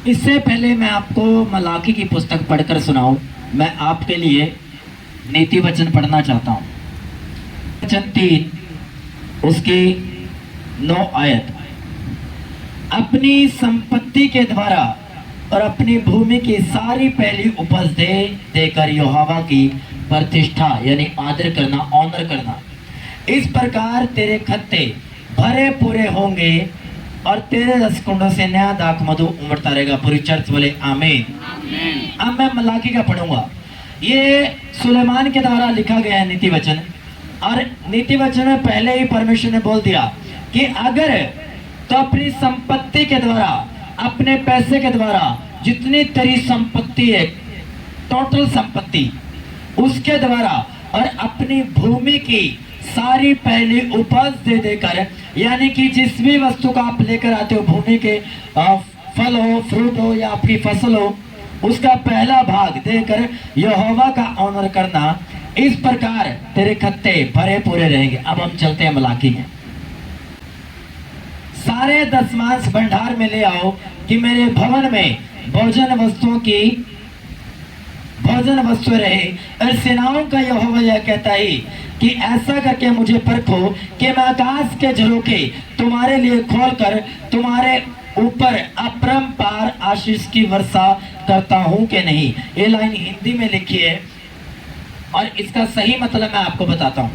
इससे पहले मैं आपको मलाकी की पुस्तक पढ़कर सुनाऊं, मैं आपके लिए नीति वचन पढ़ना चाहता हूं। वचन 3 उसकी 9 आयत। अपनी संपत्ति के द्वारा और अपनी भूमि की सारी पहली उपज दे देकर यहोवा की प्रतिष्ठा यानी आदर करना, ऑनर करना। इस प्रकार तेरे खत्ते भरे पूरे होंगे और तेरे रसकुंडों से नया दाख मधु उमड़ता रहेगा। पूरी चर्च बोले आमीन। अब मैं मलाकी का पढ़ूंगा। ये सुलेमान के द्वारा लिखा गया है नीति वचन, और नीति वचन में पहले ही परमेश्वर ने बोल दिया कि अगर तो अपनी संपत्ति के द्वारा, अपने पैसे के द्वारा, जितनी तेरी संपत्ति है, टोटल संपत्ति, उसके द्वारा और अपनी भूमि की सारी पहली उपज दे देकर, यानी कि जिस भी वस्तु का आप लेकर आते हो, भूमि के फल हो, फ्रूट हो या आपकी फसल हो, उसका पहला भाग देकर यहोवा का ऑनर करना। इस प्रकार तेरे खत्ते भरे पूरे रहेंगे। अब हम चलते हैं मलाकी में। सारे दशमांश भंडार में ले आओ कि मेरे भवन में भोजन वस्तु रहे। और सेनाओं का यहोवा यह कहता है कि ऐसा करके मुझे परखो कि मैं आकाश के झरोखे तुम्हारे लिए खोलकर तुम्हारे ऊपर अपरंपार आशीष की वर्षा करता हूं कि नहीं। ये लाइन हिंदी में लिखी है और इसका सही मतलब मैं आपको बताता हूं।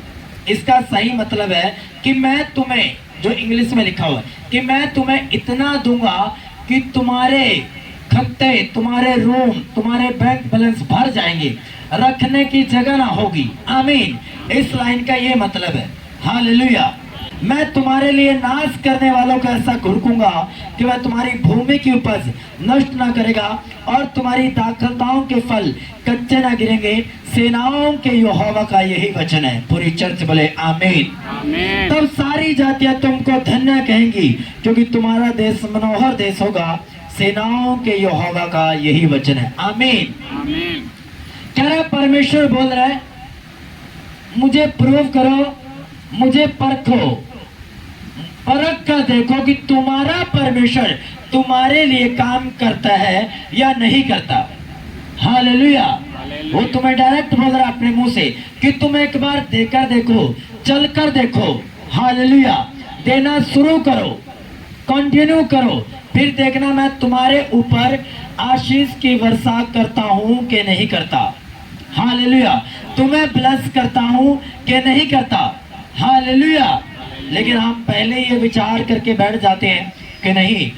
इसका सही मतलब है कि मैं तुम्हें, जो इंग्लिश में लिखा हुआ है, कि मैं तुम्हें इतना दूंगा कि तुम्हारे खत्ते, तुम्हारे रूम, तुम्हारे बैंक बैलेंस भर जाएंगे, रखने की जगह ना होगी। आमीन। इस लाइन का ये मतलब है। हालेलुया। मैं तुम्हारे लिए नाश करने वालों को ऐसा घुड़कूंगा कि वह तुम्हारी भूमि की उपज नष्ट ना करेगा और तुम्हारी दाखलताओं के फल कच्चे ना गिरेंगे। सेनाओं के यहोवा का यही वचन है। पूरी चर्च बोले आमीन। तब सारी जातियां तुमको धन्य कहेंगी क्योंकि तुम्हारा देश मनोहर देश होगा। सेनाओं के यहोवा का यही वचन है। आमीन। कह रहा परमेश्वर बोल रहा है, मुझे प्रूव करो, मुझे परखो, परख कर देखो कि तुम्हारा परमेश्वर तुम्हारे लिए काम करता है या नहीं करता। हालेलुया। वो तुम्हें डायरेक्ट बोल रहा है अपने मुंह से कि तुम एक बार देकर देखो, चलकर देखो। हालेलुया। देना शुरू करो, कंटिन्यू करो, फिर देखना मैं तुम्हारे ऊपर आशीष की वर्षा करता हूं कि नहीं करता। हालेलुया। तुम्हें ब्लेस करता हूं कि नहीं करता। हालेलुया। लेकिन हम पहले ये विचार करके बैठ जाते हैं कि नहीं,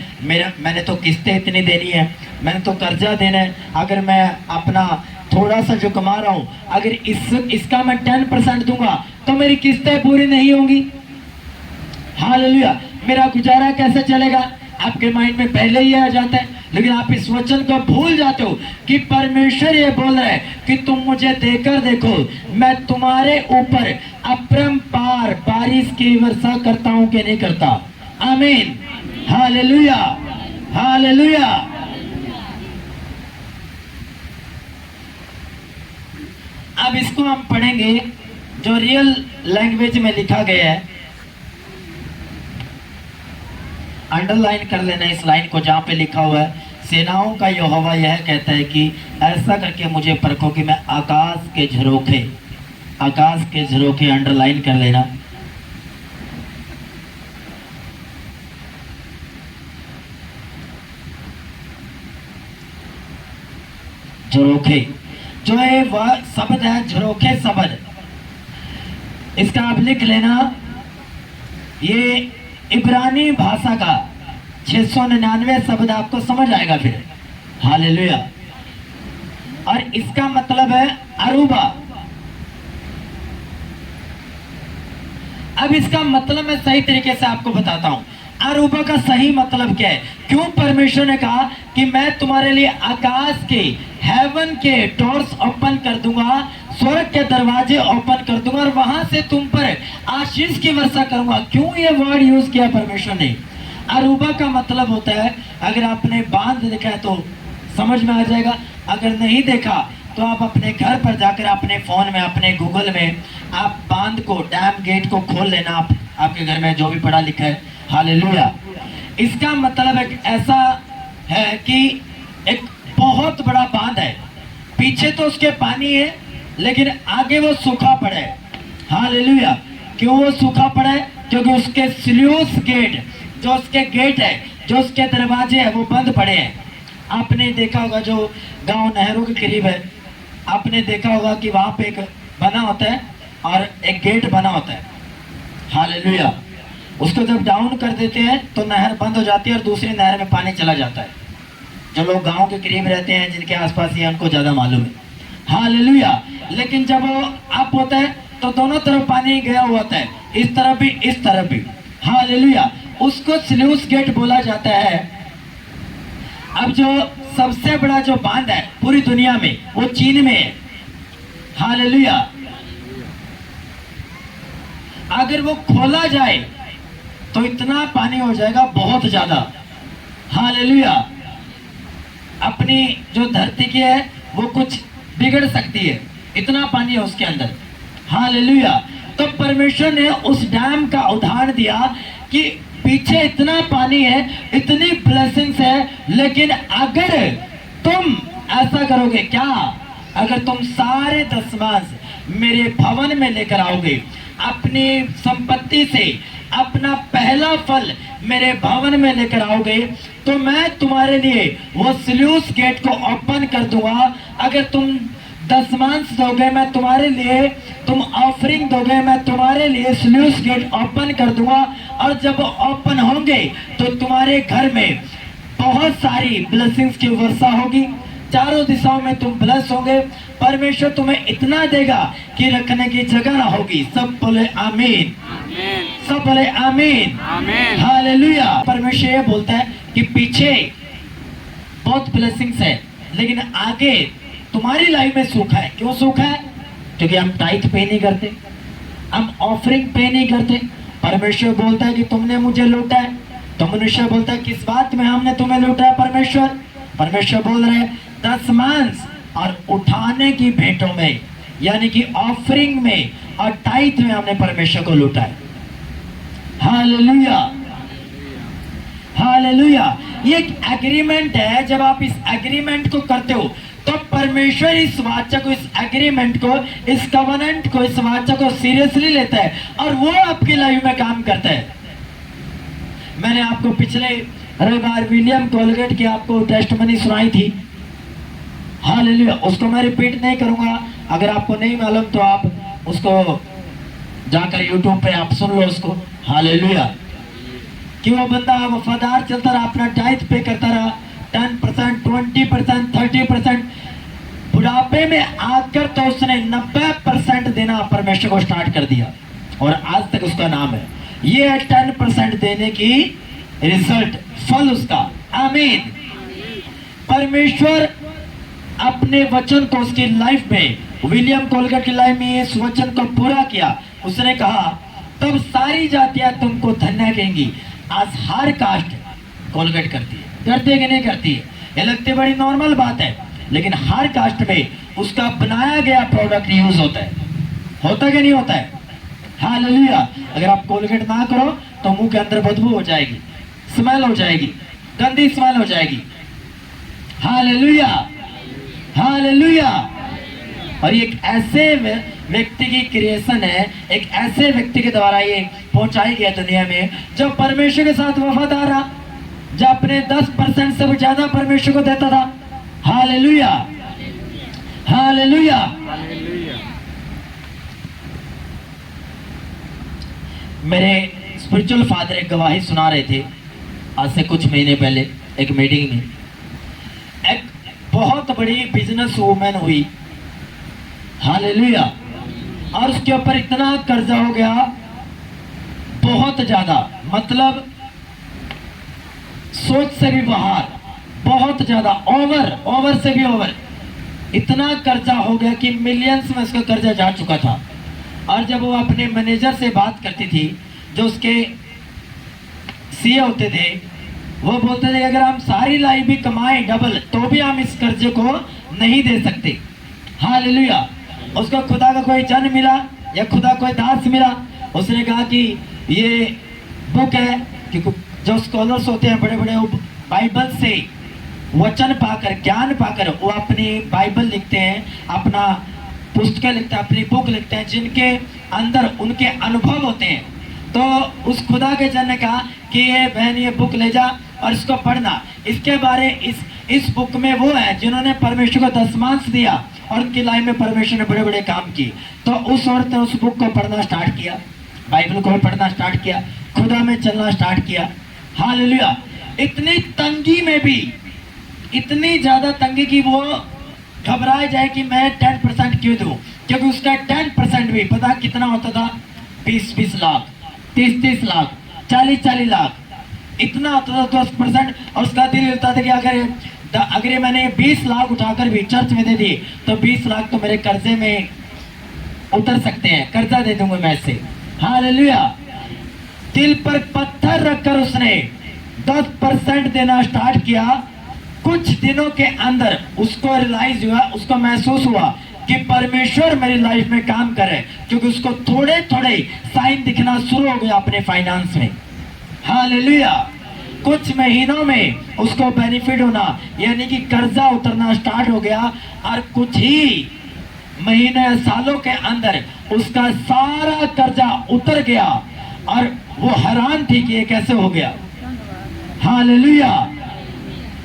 मैंने तो किस्तें इतनी देनी है, मैंने तो कर्जा देना है, अगर मैं अपना थोड़ा सा जो कमा रहा हूं, अगर इसका मैं 10% दूंगा तो मेरी किस्तें पूरी नहीं होंगी। हालेलुया। मेरा गुजारा कैसे चलेगा? आपके माइंड में पहले ही आ जाता है। लेकिन आप इस वचन को भूल जाते हो कि परमेश्वर ये बोल रहा है कि तुम मुझे देकर देखो, मैं तुम्हारे ऊपर अपरंपार बारिश की वर्षा करता हूं कि नहीं करता। आमीन। हालेलुया। हालेलुया। अब इसको हम पढ़ेंगे जो रियल लैंग्वेज में लिखा गया है। अंडरलाइन कर लेना इस लाइन को जहां पे लिखा हुआ है, सेनाओं का यहोवा यह कहता है कि ऐसा करके मुझे परखो कि मैं आकाश के झरोखे अंडरलाइन कर लेना। झरोखे जो है वह शब्द है, झरोखे शब्द, इसका आप लिख लेना। ये इब्रानी भाषा का 699 शब्द आपको समझ आएगा फिर। हालेलुया। और इसका मतलब है अरूबा। अब इसका मतलब मैं सही तरीके से आपको बताता हूं। अरूबा का सही मतलब क्या है? क्यों परमेश्वर ने कहा कि मैं तुम्हारे लिए आकाश के, हेवन के डोर्स ओपन कर दूंगा, स्वर्ग के दरवाजे ओपन कर दूंगा और वहां से तुम पर आशीष की वर्षा करूंगा। क्यों ये वर्ड यूज किया परमेश्वर ने? अरूबा का मतलब होता है, अगर आपने बांध देखा है तो समझ में आ जाएगा, अगर नहीं देखा तो आप अपने घर पर जाकर अपने फोन में, अपने गूगल में आप बांध को, डैम गेट को खोल लेना। आपके घर में जो भी पढ़ा लिखा है। हालेलुया। इसका मतलब एक ऐसा है कि एक बहुत बड़ा बांध है, पीछे तो उसके पानी है लेकिन आगे वो सूखा पड़ा है। हालेलुया। क्यों वो सूखा पड़ा है? क्योंकि उसके स्लूस गेट, जो उसके गेट है, जो उसके दरवाजे है, वो बंद पड़े हैं। आपने देखा होगा जो गांव नहरों के करीब है, आपने देखा होगा कि वहां पे एक बना होता है और एक गेट बना होता है। हालेलुया। उसको जब डाउन कर देते हैं तो नहर बंद हो जाती है और दूसरी नहर में पानी चला जाता है। जो लोग गांव के करीब रहते हैं, जिनके आसपास ही, उनको ज्यादा मालूम है। हालेलुया। लेकिन जब वो अप होता है तो दोनों तरफ पानी गया हुआ होता है, इस तरफ भी इस तरफ भी। हालेलुया। उसको स्लूस गेट बोला जाता है। अब जो सबसे बड़ा जो बांध है पूरी दुनिया में, वो चीन में है। हालेलुया। अगर वो खोला जाए तो इतना पानी हो जाएगा, बहुत ज्यादा। हालेलुया। अपनी जो धरती की है वो कुछ बिगड़ सकती है, इतना पानी है उसके अंदर। हालेलुया। तो परमेश्वर ने उस डैम का उदाहरण दिया कि पीछे इतना पानी है, इतनी ब्लेसिंग्स है, लेकिन अगर तुम ऐसा करोगे, क्या? अगर तुम सारे दशमांश मेरे भवन में लेकर आओगे, अपनी संपत्ति से अपना पहला फल मेरे भवन में लेकर आओगे, तो मैं तुम्हारे लिए वो स्लूस गेट को ओपन कर दूंगा। अगर तुम दशमांश दोगे, मैं तुम्हारे लिए, तुम ऑफरिंग दोगे, मैं तुम्हारे लिए स्लूस गेट ओपन कर दूंगा। और जब ओपन होंगे तो तुम्हारे घर में बहुत सारी ब्लेसिंग्स की वर्षा होगी, चारों दिशाओं में तुम ब्लेस होंगे। परमेश्वर तुम्हें इतना देगा कि रखने की जगह ना होगी। सब बोले आमीन, सब बोले आमीन, हालेलुया। परमेश्वर ये बोलता है कि पीछे बहुत ब्लेसिंग्स है, लेकिन आगे तुम्हारी लाइफ में सूखा है। क्यों सूखा है? क्योंकि हम टाइथ पे नहीं करते, हम ऑफरिंग पे नहीं करते। परमेश्वर बोलता है कि तुमने मुझे लूटा है, तो मनुष्य बोलता है किस बात में हमने तुम्हें लूटा है? परमेश्वर बोल रहे हैं दशमांश और उठाने की भेंटों में, यानी कि ऑफरिंग में और टाइथ में हमने परमेश्वर को लूटा है। Hallelujah, hallelujah. ये एक एग्रीमेंट है। जब आप इस एग्रीमेंट को करते हो तो परमेश्वर इस वाचा को, इस एग्रीमेंट को, इस कवनेंट को, इस वाचा को सीरियसली लेता है और वो आपकी लाइफ में काम करता है। मैंने आपको पिछले रविवार विलियम कोलगेट की आपको टेस्टमनी सुनाई थी। हालेलुया। उसको मैं रिपीट नहीं करूंगा। अगर आपको नहीं मालूम तो आप उसको जाकर यूट्यूब पे आप सुन लो उसको। हालेलुया। कि वो बंदा वफादार चलता रहा, अपना टाइथ पे करता रहा, 10%, 20%, 30%। बुढ़ापे में आकर तो उसने 90% देना परमेश्वर को स्टार्ट कर दिया और आज तक उसका नाम है। ये है 10% देने की रिजल्ट, फल उसका। आमीन। परमेश्वर अपने वचन को उसकी लाइफ में, विलियम कोलगेट की लाइफ में इस वचन को पूरा किया। उसने कहा तब सारी जातियां तुमको धन्य कहेंगी। आज हर कास्ट कोलगेट करती है, करती है कि नहीं करती है? ये लगती बड़ी नॉर्मल बात है, लेकिन हर कास्ट में उसका बनाया गया प्रोडक्ट यूज होता है। होता कि नहीं होता है? हालेलुया। अगर आप कोलगेट ना करो तो मुंह के अंदर बदबू हो जाएगी, स्मेल हो जाएगी, गंदी स्मेल हो जाएगी। Hallelujah, hallelujah. और ये एक ऐसे व्यक्ति की क्रिएशन है, एक ऐसे व्यक्ति के द्वारा ये पहुंचाई गया दुनिया में जो परमेश्वर के साथ वफादार रहा, जो अपने 10% से भी ज्यादा परमेश्वर को देता था। Hallelujah, hallelujah. मेरे स्पिरिचुअल फादर एक गवाही सुना रहे थे आज से कुछ महीने पहले एक मीटिंग में। एक बहुत बड़ी बिजनेस वूमेन हुई। हालेलुया। और उसके ऊपर इतना कर्जा हो गया, बहुत ज्यादा, मतलब सोच से भी बाहर, बहुत ज्यादा, ओवर से भी ओवर। इतना कर्जा हो गया कि मिलियंस में उसका कर्जा जा चुका था। और जब वो अपने मैनेजर से बात करती थी, जो उसके सीए होते थे, वो बोलते थे अगर हम सारी लाइफ भी कमाएं डबल तो भी हम इस कर्जे को नहीं दे सकते। हालेलुया। उसको खुदा का कोई जन मिला या खुदा कोई दास मिला, उसने कहा कि ये बुक है कि जो स्कॉलर्स होते हैं बड़े बड़े, बाइबल से वचन पाकर, ज्ञान पाकर वो अपनी बाइबल लिखते हैं, अपना पुस्तकें लिखते हैं, अपनी बुक लिखते हैं, जिनके अंदर उनके अनुभव होते हैं। तो उस खुदा के जन ने कहा कि ये बहन ये बुक ले जा और इसको पढ़ना। इसके बारे इस बुक में वो है जिन्होंने परमेश्वर को दशमांश दिया और उनकी लाइफ में परमेश्वर ने बड़े बड़े काम किए। तो उस औरत ने उस बुक को पढ़ना स्टार्ट किया, बाइबल को पढ़ना स्टार्ट किया, खुदा में चलना स्टार्ट किया। हालेलुया। इतनी तंगी में भी, इतनी ज्यादा तंगी की वो घबराए जाए कि मैं 10% क्यों दूं, क्योंकि उसका 10% भी पता कितना होता था, 20-20 लाख, 30-30 लाख, 40-40 लाख, इतना होता था 10%। और उसका दिल होता था कि अगर मैंने 20 लाख उठाकर भी चर्च में दे दिए तो 20 लाख तो मेरे कर्जे में उतर सकते हैं, कर्जा दे दूंगा मैं इससे। हालेलुया। दिल पर पत्थर रखकर उसने 10% देना स्टार्ट किया। कुछ दिनों के अंदर उसको रियलाइज हुआ, उसको महसूस हुआ कि परमेश्वर मेरी लाइफ में काम करे, क्योंकि उसको थोड़े थोड़े साइन दिखना शुरू हो गया अपने फाइनेंस में। हालेलुया। कुछ महीनों में उसको बेनिफिट होना, यानी कि कर्जा उतरना स्टार्ट हो गया, और कुछ ही महीने सालों के अंदर उसका सारा कर्जा उतर गया और वो हैरान थी कि ये कैसे हो गया। Hallelujah,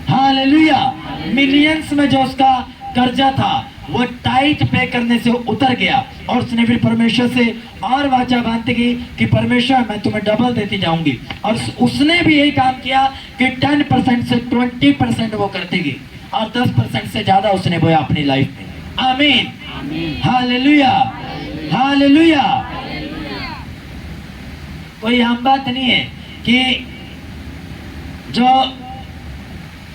hallelujah. मिलियंस में जो उसका कर्जा था वो टाइट पे करने से उतर गया, और उसने फिर परमेश्वर से और वाचा बांधती की कि परमेश्वर मैं तुम्हें डबल देती जाऊंगी। और उसने भी यही काम किया कि 10% से 20% वो करती गई, और 10% से ज्यादा उसने बोया अपनी लाइफ में। आमीन, हालेलुया, हालेलुया। कोई आम बात नहीं है कि जो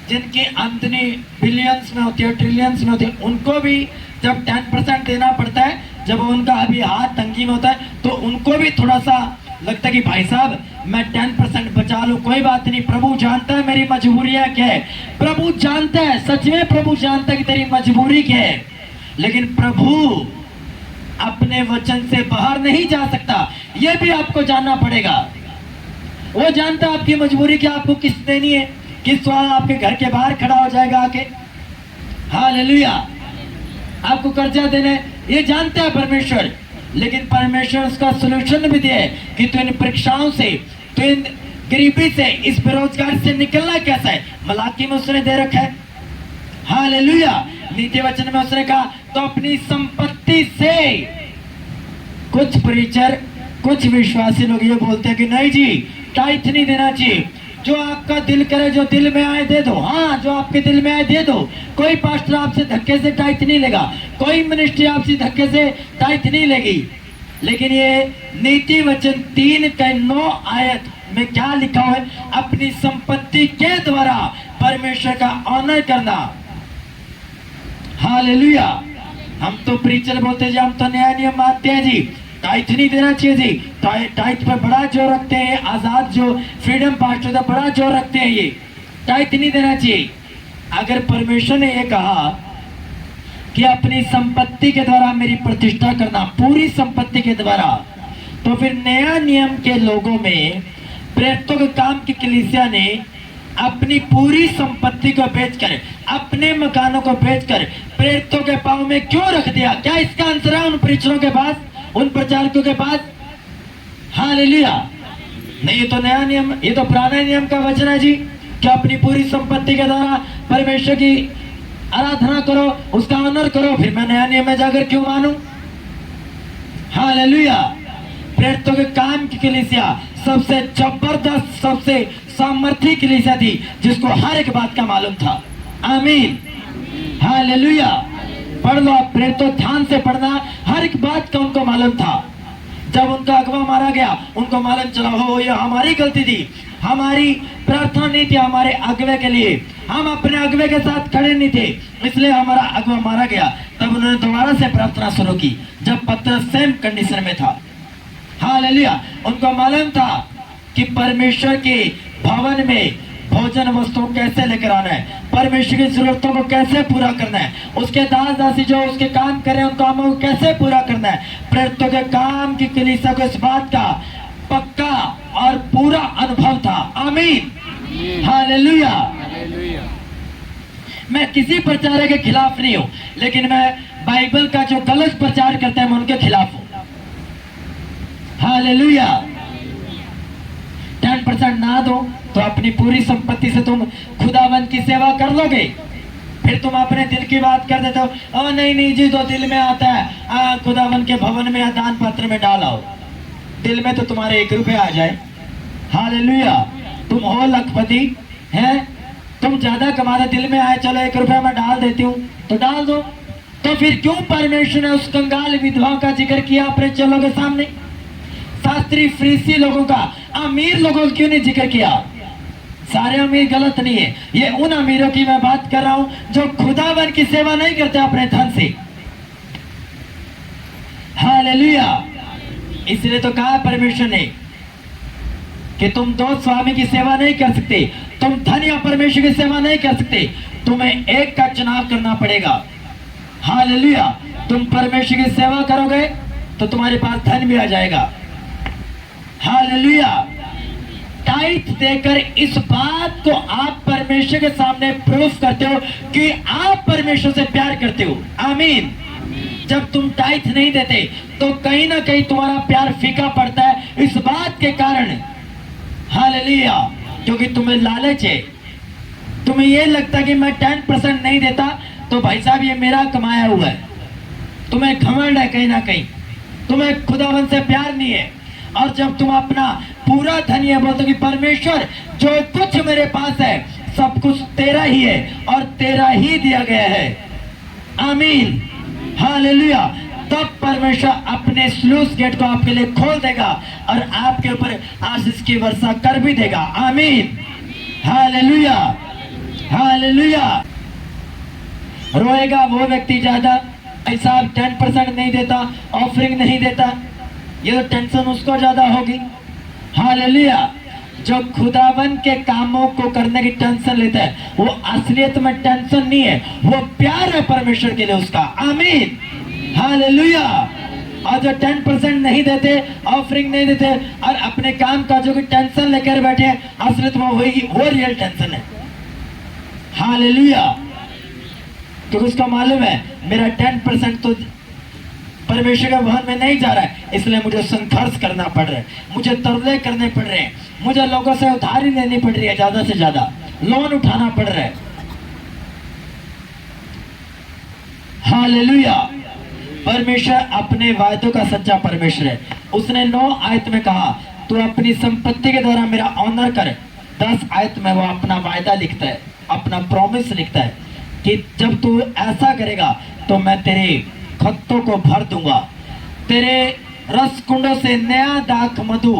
जिनकी आमदनी बिलियंस में होती है, ट्रिलियंस में होती है, उनको भी जब 10% देना पड़ता है, जब उनका अभी हाथ तंगी में होता है, तो उनको भी थोड़ा सा लगता है कि भाई साहब मैं 10% बचा लूं, कोई बात नहीं, प्रभु जानता है मेरी मजबूरियां क्या है। प्रभु जानता है, सच में प्रभु जानता है कि तेरी मजबूरी क्या है, लेकिन प्रभु अपने वचन से बाहर नहीं जा सकता, यह भी आपको जानना पड़ेगा। वो जानता है आपकी मजबूरी क्या, आपको किस देनी है, किस वाला आपके घर के बाहर खड़ा हो जाएगा आके। हालेलुया। आपको कर्जा देने ये जानता है परमेश्वर, लेकिन परमेश्वर उसका सलूशन भी दिया कि तू इन परीक्षाओं से, तू इन गरीबी से, इस बेरोजगार से निकलना कैसा है, मलाकी में उसने दे रखा है। हालेलुया। नीति वचन में उसने कहा तो अपनी संपत्ति से। कुछ प्रीचर, कुछ विश्वासी लोग ये बोलते हैं कि नहीं जी टाइट नहीं देना चाहिए, जो आपका दिल करे, जो दिल में आए दे दो। हाँ, जो आपके दिल में आए दे दो। कोई पास्टर आपसे धक्के से टाइट नहीं लेगा, कोई मिनिस्ट्री आपसे धक्के से टाइट नहीं लेगी। लेकिन ये नीति वचन 3:9 आयत में क्या लिखा है, अपनी संपत्ति के द्वारा परमेश्वर का ऑनर करना। हालेलुया। हम तो प्रीचर बोलते हैं जी, हम तो नया नियम मानते हैं जी, टाइट नहीं देना चाहिए जी, टाइट पर बड़ा जोर रखते हैं, आजाद जो फ्रीडम पास्टर था बड़ा जोर रखते हैं, ये टाइट नहीं देना चाहिए। अगर परमेश्वर ने ये कहा कि अपनी संपत्ति के द्वारा मेरी प्रतिष्ठा करना, पूरी संपत्ति के द्वारा, तो फिर नया नियम के लोगों में प्रेरितों के काम की कलीसिया ने अपनी पूरी संपत्ति को बेचकर, अपने मकानों को बेचकर प्रेरितों के पांव में क्यों रख दिया? क्या इसका आंसर है उन प्रीचरों के पास, उन प्रचारकों के पास? हालेलुया। नहीं, ये तो नया नियम, ये तो पुराने नियम का वचन है जी, कि अपनी पूरी संपत्ति के द्वारा परमेश्वर की आराधना करो, उसका ऑनर करो। फिर मैं नया नियम में जाकर क्यों मानूं? हालेलुया। प्रेरितों के काम की कलीसिया सबसे जबरदस्त, सबसे सामर्थी कलीसिया थी, जिसको हर एक बात का मालूम था। आमीन, हालेलुया। पढ़ लो आप, प्रेरितों ध्यान से पढ़ना, हर एक बात का उनको मालूम था। जब उनका अगवा मारा गया, उनको मालूम चला हो ये हमारी गलती थी, हमारी प्रार्थना नहीं थी हमारे अगवे के लिए, हम अपने अगवे के साथ खड़े नहीं थे, इसलिए हमारा अगवा मारा गया। तब उन्होंने दोबारा से प्रार्थना शुरू की, जब पतरस सेम कंडीशन में था। हालेलुया। उनको मालूम था कि परमेश्वर के भवन में भोजन वस्तुओं कैसे लेकर आना है, परमेश्वर की जरूरतों को कैसे पूरा करना है, उसके दास दासी जो उसके काम कर रहे हैं उन कामों को कैसे पूरा करना है। प्रेरितों के काम की कलीसिया को इस बात का पक्का और पूरा अनुभव था। आमीन, हालेलुया। मैं किसी प्रचारक के खिलाफ नहीं हूं, लेकिन मैं बाइबल का जो गलत प्रचार करते हैं मैं उनके खिलाफ हूं। हालेलुया। 10% ना दो तो अपनी पूरी संपत्ति से तुम खुदावंद की सेवा कर लोगे। फिर तुम अपने दिल की बात कर देते हो, ओ नहीं नहीं जी, तो दिल में आता है खुदावंद के भवन में या दान पत्र में डालाओ। दिल में तो तुम्हारे 1 रुपया आ जाए। हालेलुया। तुम हो लखपति हैं, तुम ज्यादा कमाते, दिल में आए चलो 1 रुपया मैं डाल देती हूँ, तो डाल दो। तो फिर क्यों परमेश्वर ने उस कंगाल विधवा का जिक्र किया अपने चेलों के सामने? शास्त्री फरीसी लोगों का, अमीर लोगों का क्यों नहीं जिक्र किया? सारे अमीर गलत नहीं है, ये उन अमीरों की मैं बात कर रहा हूं जो खुदावन की सेवा नहीं करते अपने धन से। हालेलुया। इसलिए तो कहा परमेश्वर ने कि तुम 2 स्वामी की सेवा नहीं कर सकते, तुम धन या परमेश्वर की सेवा नहीं कर सकते, तुम्हें एक का चुनाव करना पड़ेगा। हालेलुया। तुम परमेश्वर की सेवा करोगे तो तुम्हारे पास धन भी आ जाएगा। हालेलुया। टाइट देकर इस बात को आप परमेश्वर के सामने प्रूफ करते हो कि आप परमेश्वर से प्यार करते हो। आमीन। जब तुम टाइट नहीं देते तो कहीं ना कहीं तुम्हारा प्यार फीका पड़ता है इस बात के कारण। हालेलुया। क्योंकि तुम्हें लालच है, तुम्हें ये लगता कि मैं 10% नहीं देता तो भाई साहब ये मेरा कमाया हुआ है। तुम्हें घमंड है कहीं ना कहीं, तुम्हें खुदावंद से प्यार नहीं है। और जब तुम अपना पूरा धन ये बोलते कि परमेश्वर जो कुछ मेरे पास है सब कुछ तेरा ही है और तेरा ही दिया गया है। आमीन। हालेलुया। तब परमेश्वर अपने स्लूस गेट को आपके लिए खोल देगा और आपके ऊपर आशीष की वर्षा कर भी देगा। आमीन। हालेलुया। हालेलुया। रोएगा वो व्यक्ति ज्यादा, ऐसा 10% नहीं देता, ऑफरिंग नहीं देता, ये तो टेंशन उसको ज्यादा होगी। हालेलुया। जो खुदावन के कामों को करने की टेंशन लेता है वो असलियत में टेंशन नहीं है, वो प्यार है परमेश्वर के लिए उसका। आमीन। हालेलुया। और जो 10% नहीं देते, ऑफरिंग नहीं देते और अपने काम का जो टेंशन लेकर बैठे हैं, असलियत में वो रियल टेंशन है। हालेलुया। तो उसका मालूम है मेरा 10% तो परमेश्वर के भवन में नहीं जा रहा है, इसलिए मुझे संघर्ष करना पड़ रहा है, मुझे तरले करने पड़ रहे हैं, मुझे लोगों से उधारी लेनी पड़ रही है, ज्यादा से ज्यादा लोन उठाना पड़ रहा है। हालेलुया। परमेश्वर अपने वायदों का सच्चा परमेश्वर है। उसने 9 आयत में कहा तू अपनी संपत्ति के द्वारा मेरा ऑनर कर। 10 आयत में वो अपना वायदा लिखता है, अपना प्रॉमिस लिखता है कि जब तू ऐसा करेगा तो मैं तेरे खत्तों को भर दूंगा, तेरे रस कुंडों से नया दाख मधु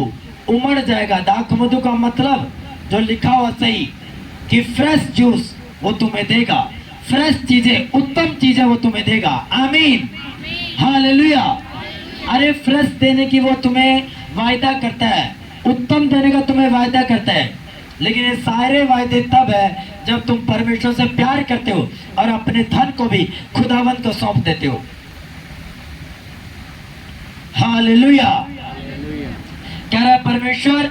उमड़ जाएगा। दाख मधु का मतलब जो लिखा हुआ सही कि फ्रेश जूस वो तुम्हें देगा, फ्रेश चीजें, उत्तम चीजें वो तुम्हें देगा। आमीन। हालेलुया। अरे फ्रेश देने की वो तुम्हें वायदा करता है, उत्तम देने का तुम्हें वायदा करता है, लेकिन ये सारे वायदे तब है जब तुम परमेश्वर से प्यार करते हो और अपने धन को भी खुदावंत को सौंप देते हो। हालेलुया। कह रहा है परमेश्वर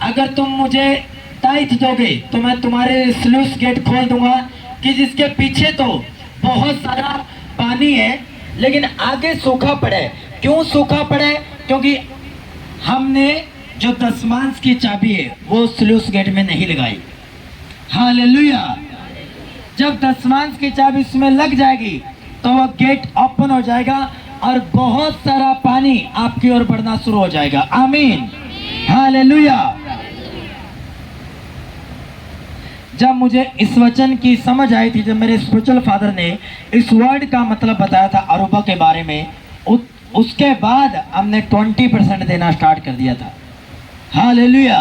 अगर तुम मुझे टाइट दोगे तो मैं तुम्हारे स्लूस गेट खोल दूंगा कि जिसके पीछे तो बहुत सारा पानी है लेकिन आगे सूखा पड़े। क्यों सूखा पड़े? क्योंकि हमने जो दशमांश की चाबी है वो स्लूस गेट में नहीं लगाई। हालेलुया। जब दशमांश की चाबी इसमें लग जाएगी तो वो गेट ओपन हो जाएगा और बहुत सारा पानी आपकी ओर बढ़ना शुरू हो जाएगा। आमीन। हालेलुया। जब मुझे इस वचन की समझ आई थी, जब मेरे स्पिरिचुअल फादर ने इस वर्ड का मतलब बताया था अरूबा के बारे में, उसके बाद हमने 20% देना स्टार्ट कर दिया था। हालेलुया।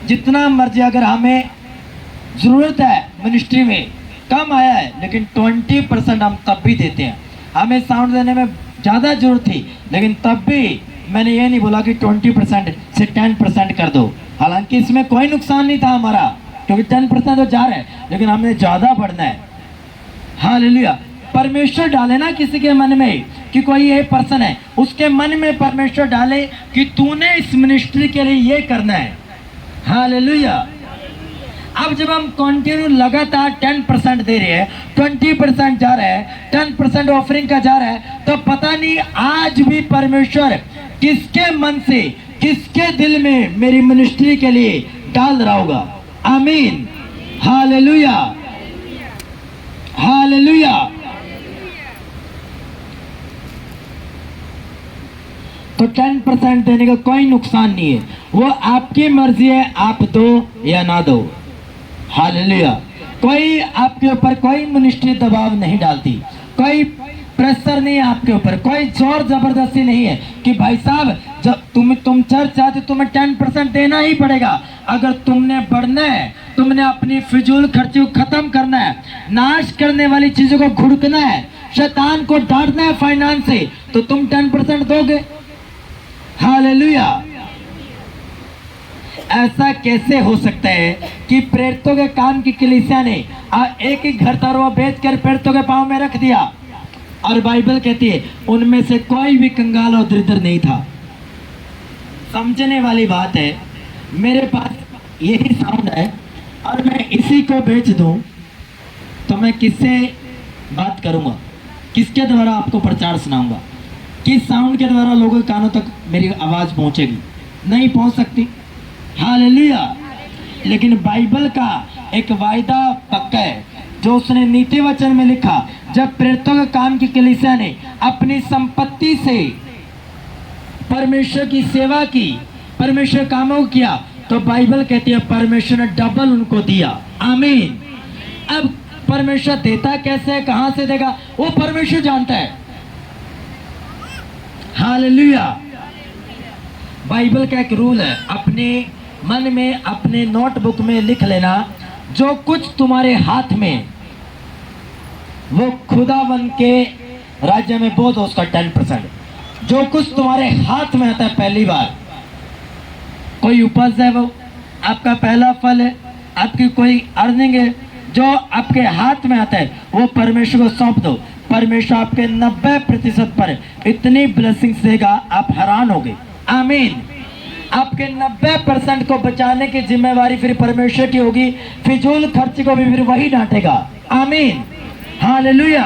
जितना मर्जी अगर हमें जरूरत है मिनिस्ट्री में, कम आया है लेकिन 20% हम तब भी देते हैं। हमें साउंड देने में ज़्यादा जरूरत थी लेकिन तब भी मैंने ये नहीं बोला कि 20% से 10% कर दो। हालांकि इसमें कोई नुकसान नहीं था हमारा, क्योंकि 10% तो जा रहा है, लेकिन हमें ज़्यादा बढ़ना है। हालेलुया। परमेश्वर डाले ना किसी के मन में कि कोई ये पर्सन है, उसके मन में परमेश्वर डाले कि तूने इस मिनिस्ट्री के लिए ये करना है। हालेलुया। अब जब हम कंटिन्यू लगातार 10% दे रहे हैं, 20% जा रहा है, 10% ऑफरिंग का जा रहा है, तो पता नहीं आज भी परमेश्वर किसके मन से, किसके दिल में मेरी मिनिस्ट्री के लिए डाल रहा होगा। आमीन, हालेलुया, हालेलुया। तो 10% देने का कोई नुकसान नहीं है, वो आपकी मर्जी है, आप दो या ना दो। हालेलुया। कोई आपके ऊपर कोई मिनिस्ट्री दबाव नहीं डालती, कोई प्रेशर नहीं है आपके ऊपर, कोई जोर जबरदस्ती नहीं है कि भाई साहब जब तुम चर्च आते तुम्हें 10% देना ही पड़ेगा। अगर तुमने बढ़ना है, तुमने अपनी फिजूल खर्ची को खत्म करना है, नाश करने वाली चीजों को घुड़कना है, शैतान को डांटना है फाइनेंस से, तो तुम 10% दोगे। हालेलुया। ऐसा कैसे हो सकता है कि प्रेरितों के काम की कलीसिया ने एक ही घर था, वो बेचकर प्रेरितों के पांव में रख दिया, और बाइबल कहती है उनमें से कोई भी कंगाल और दरिद्र नहीं था। समझने वाली बात है, मेरे पास यही साउंड है और मैं इसी को बेच दूं तो मैं किससे बात करूंगा, किसके द्वारा आपको प्रचार सुनाऊंगा, किस साउंड के द्वारा लोगों के कानों तक मेरी आवाज पहुंचेगी? नहीं पहुंच सकती। हालेलुया। लेकिन बाइबल का एक वायदा पक्का है जो उसने नीति वचन में लिखा, जब प्रेरितों के काम की कलीसिया ने अपनी संपत्ति से परमेश्वर की सेवा की, परमेश्वर कामों को किया, तो बाइबल कहती है परमेश्वर ने डबल उनको दिया। आमीन। अब परमेश्वर देता कैसे है, कहां से देगा, वो परमेश्वर जानता है। हालेलुया। बाइबल का एक रूल है, अपने मन में, अपने नोटबुक में लिख लेना, जो कुछ तुम्हारे हाथ में वो खुदावन के राज्य में बोध हो उसका 10%। जो कुछ तुम्हारे हाथ में आता है, पहली बार कोई उपज है, वो आपका पहला फल है, आपकी कोई अर्निंग है, जो आपके हाथ में आता है वो परमेश्वर को सौंप दो। परमेश्वर आपके 90% पर इतनी ब्लेसिंग्स देगा, आप हैरान होगे। आमीन। आपके 90% को बचाने की जिम्मेवारी फिर परमेश्वर की होगी, फिजूल खर्च को भी फिर वही डांटेगा। आमीन, हालेलुया।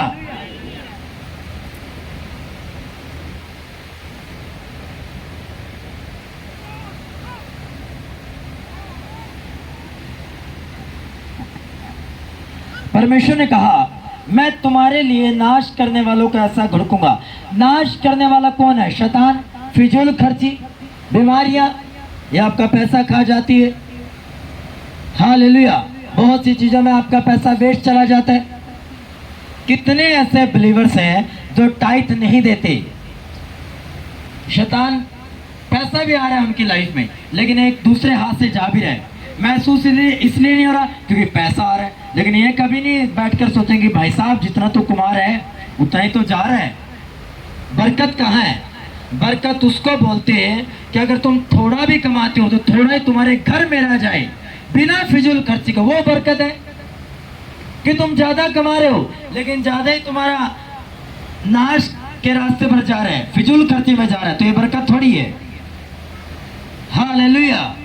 परमेश्वर ने कहा मैं तुम्हारे लिए नाश करने वालों को ऐसा घुड़कूंगा। नाश करने वाला कौन है? शैतान, फिजूल खर्ची, बीमारियां, ये आपका पैसा खा जाती है। हालेलुया। बहुत सी चीजों में आपका पैसा वेस्ट चला जाता है। कितने ऐसे बिलीवर्स हैं जो टाइट नहीं देते, शैतान पैसा भी आ रहा है उनकी लाइफ में, लेकिन एक दूसरे हाथ से जा भी रहा है। महसूस इसलिए नहीं हो रहा क्योंकि पैसा आ रहा है, लेकिन ये कभी नहीं बैठकर सोचेंगे भाई साहब जितना तो कमा रहे हैं उतना ही तो जा रहा है। बरकत कहाँ है? बरकत उसको बोलते हैं कि अगर तुम थोड़ा भी कमाते हो तो थोड़ा ही तुम्हारे घर में रह जाए बिना फिजूल खर्ची का, वो बरकत है। कि तुम ज्यादा कमा रहे हो लेकिन ज्यादा ही तुम्हारा नाश के रास्ते पर जा रहा है, फिजूल खर्ची में जा रहा है, तो ये बरकत थोड़ी है। हालेलुया।